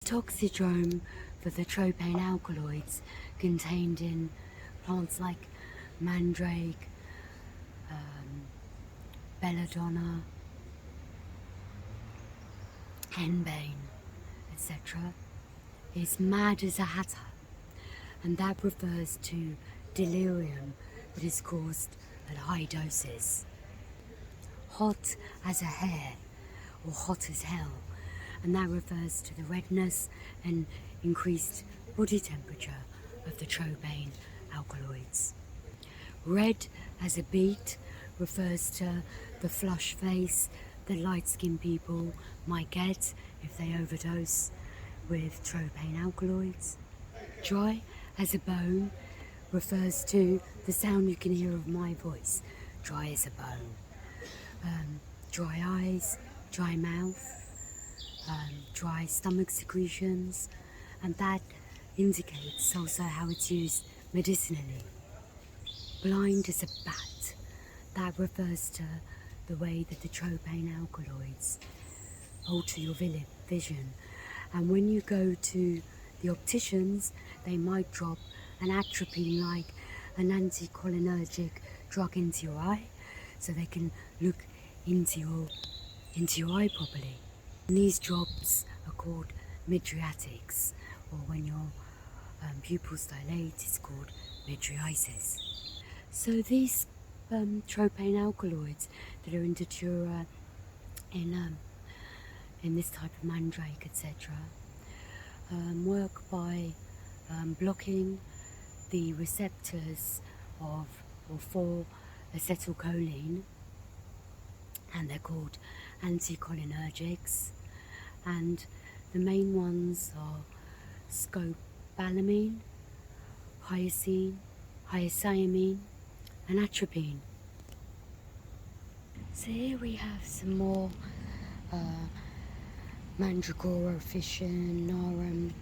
Toxidrome for the tropane alkaloids contained in plants like Mandrake, Belladona, henbane, etc. is mad as a hatter, and that refers to delirium that is caused at high doses. Hot as a hare, or hot as hell, and that refers to the redness and increased body temperature of the tropane alkaloids. Red as a beet refers to the flush face that light-skinned people might get if they overdose with tropane alkaloids. Dry as a bone refers to the sound you can hear of my voice, dry as a bone. Dry eyes, dry mouth, dry stomach secretions, and that indicates also how it's used medicinally. Blind as a bat, that refers to the way that the tropane alkaloids alter your vision, and when you go to the opticians they might drop an atropine like an anticholinergic drug into your eye so they can look into your eye properly. And these drops are called mydriatics, or when your pupils dilate it's called mydriasis. So these tropane alkaloids that are in datura, in this type of mandrake, etc., work by blocking the receptors of or for acetylcholine, and they're called anticholinergics, and the main ones are scopolamine, hyoscyamine and atropine. So here we have some more Mandragora officinarum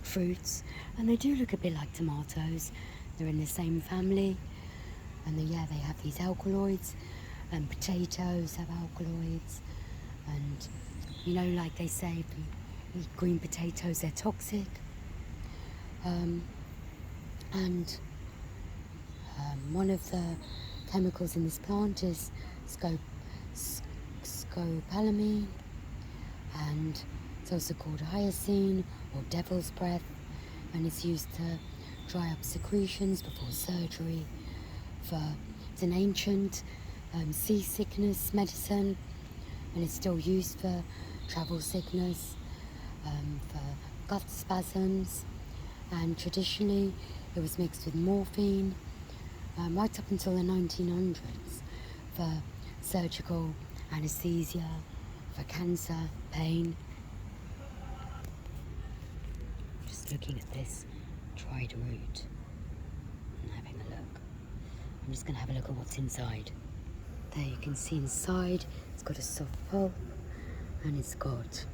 fruits, and they do look a bit like tomatoes. They're in the same family, and they have these alkaloids, and potatoes have alkaloids, and like they say, if you eat green potatoes they're toxic, and one of the chemicals in this plant is scopolamine, and it's also called hyoscine or devil's breath, and it's used to dry up secretions before surgery. It's an ancient seasickness medicine, and it's still used for travel sickness, for gut spasms, and traditionally it was mixed with morphine right up until the 1900s for surgical anesthesia, for cancer, pain. Just looking at this dried root and having a look. I'm just going to have a look at what's inside. There you can see inside it's got a soft pulp, and it's got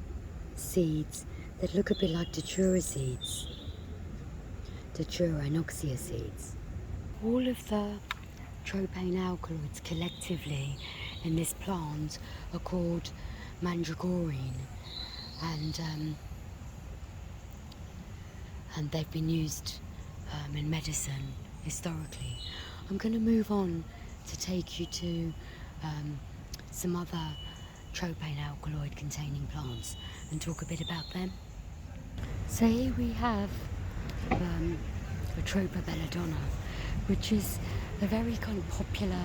seeds that look a bit like datura seeds, datura anoxia seeds. All of the tropane alkaloids collectively in this plant are called mandragorine, and they've been used in medicine historically. I'm going to move on to take you to some other tropane alkaloid containing plants and talk a bit about them. So here we have Atropa belladonna, which is a very kind of popular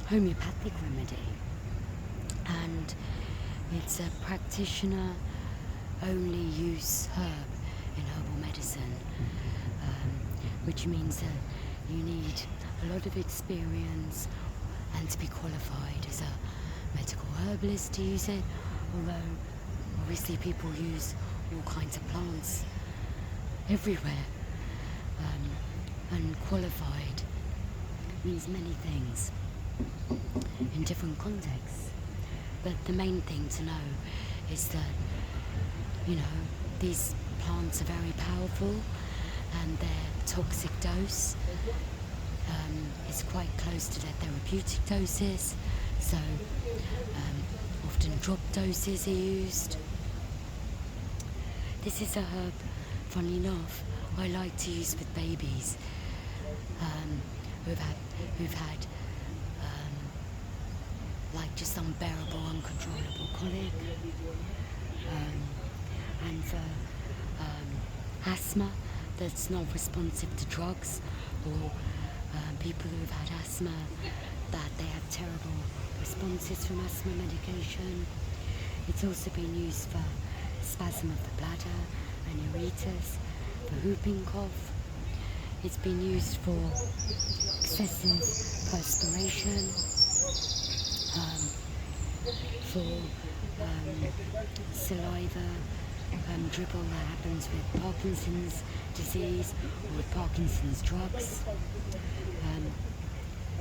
homeopathic remedy, and it's a practitioner only use herb in herbal medicine, which means that you need a lot of experience and to be qualified as a medical herbalist to use it, although obviously people use all kinds of plants everywhere, and qualified means many things in different contexts, but the main thing to know is that these plants are very powerful, and their toxic dose is quite close to their therapeutic doses, so or often drop doses are used. This is a herb, funnily enough, I like to use with babies who've had like just unbearable, uncontrollable colic, and for asthma that's not responsive to drugs, or people who've had asthma that they have terrible responses from asthma medication. It's also been used for spasm of the bladder and urethus, for whooping cough. It's been used for excessive perspiration, for saliva dribble that happens with Parkinson's disease or with Parkinson's drugs.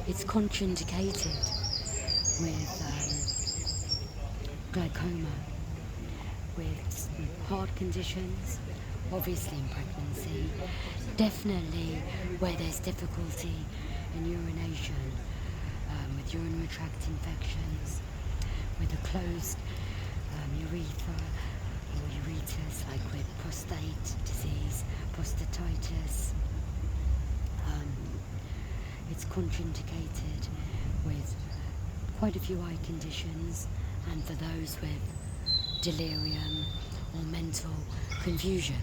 It's contraindicated with glaucoma, with heart conditions, obviously in pregnancy, definitely where there's difficulty in urination, with urinary tract infections, with a closed urethra or ureter, like with prostate disease, prostatitis. It's contraindicated with quite a few eye conditions, and for those with delirium or mental confusion.